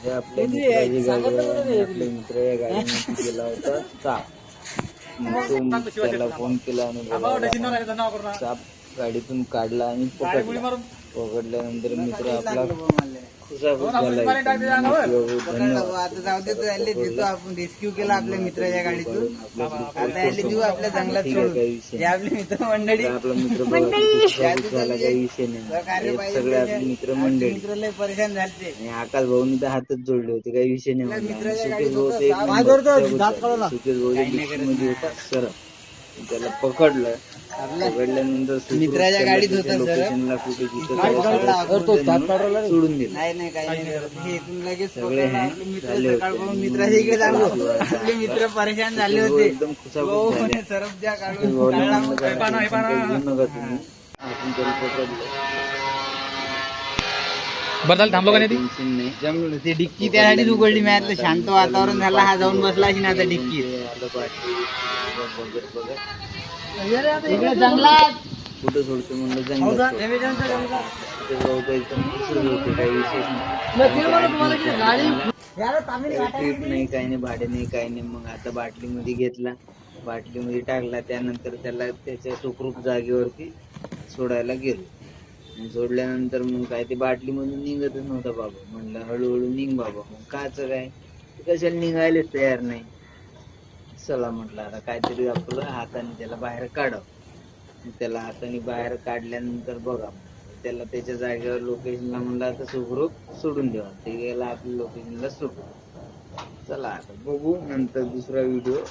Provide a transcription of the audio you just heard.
आपल्या मित्राची गाडी आहे, आपले मित्र या गाडीमध्ये गेला होता चाप. त्याला फोन केला आणि चाप गाडीतून काढला आणि पकडल्यानंतर मित्र आपला खुशाखुश झाला. आता जाऊ दे, देतो आपण रेस्क्यू केला आपल्या मित्राच्या गाडीतून. आता याले देऊ आपल्या जंगलात सोडून. हे आपले मित्र मंडळी, आपला मित्र झाला, काही विषय नाही. सगळे आपले मित्र मंडळी मित्र परेशान झाले. आणि आकाश भाऊनी तर हातच जोडले होते, काही विषय नाही. सुकेश भाऊ मध्ये होता सर, त्याला पकडलं. पकडल्यानंतर मित्राच्या गाडीत होता लोकेशनला कुठे सोडून दिलं. नाही काही नाही. हे इथून लगेच सगळे मित्राच्या इकडे झालो. आपले मित्र परेशान झाले होते. एकदम खुशाखुश झाले. सरप द्या काढून आपण त्याला पकडलं. बरं थांबलो का नाही टेन्शन नाही. जमलं ते डिक्की त्यासाठीच उघडली. मी आता शांत वातावरण झालं. हा जाऊन बसला की ना आता डिक्की बघत जंगलात कुठं सोडतो म्हणलं जंगलात. काही विशेष ट्रीप नाही, काही नाही, भाडे नाही, काही नाही. मग आता बाटलीमध्ये घेतला, बाटलीमध्ये टाकला. त्यानंतर त्याला त्याच्या सुखरूप जागेवरती सोडायला गेलो. सोडल्यानंतर मग काय ते बाटलीमधून निघतच नव्हता बाबा. म्हणलं हळूहळू निघ बाबा. मग काच काय कशाला निघायलाच तयार नाही. चला म्हटलं आता काहीतरी आपलं हाताने त्याला बाहेर काढावं. त्याला हाताने बाहेर काढल्यानंतर बघा, त्याला त्याच्या जागेवर लोकेशनला म्हणलं आता सुखरूप सोडून द्यावा. ते गेला आपल्या लोकेशनला सोडून. चला आता बघू नंतर दुसरा व्हिडिओ.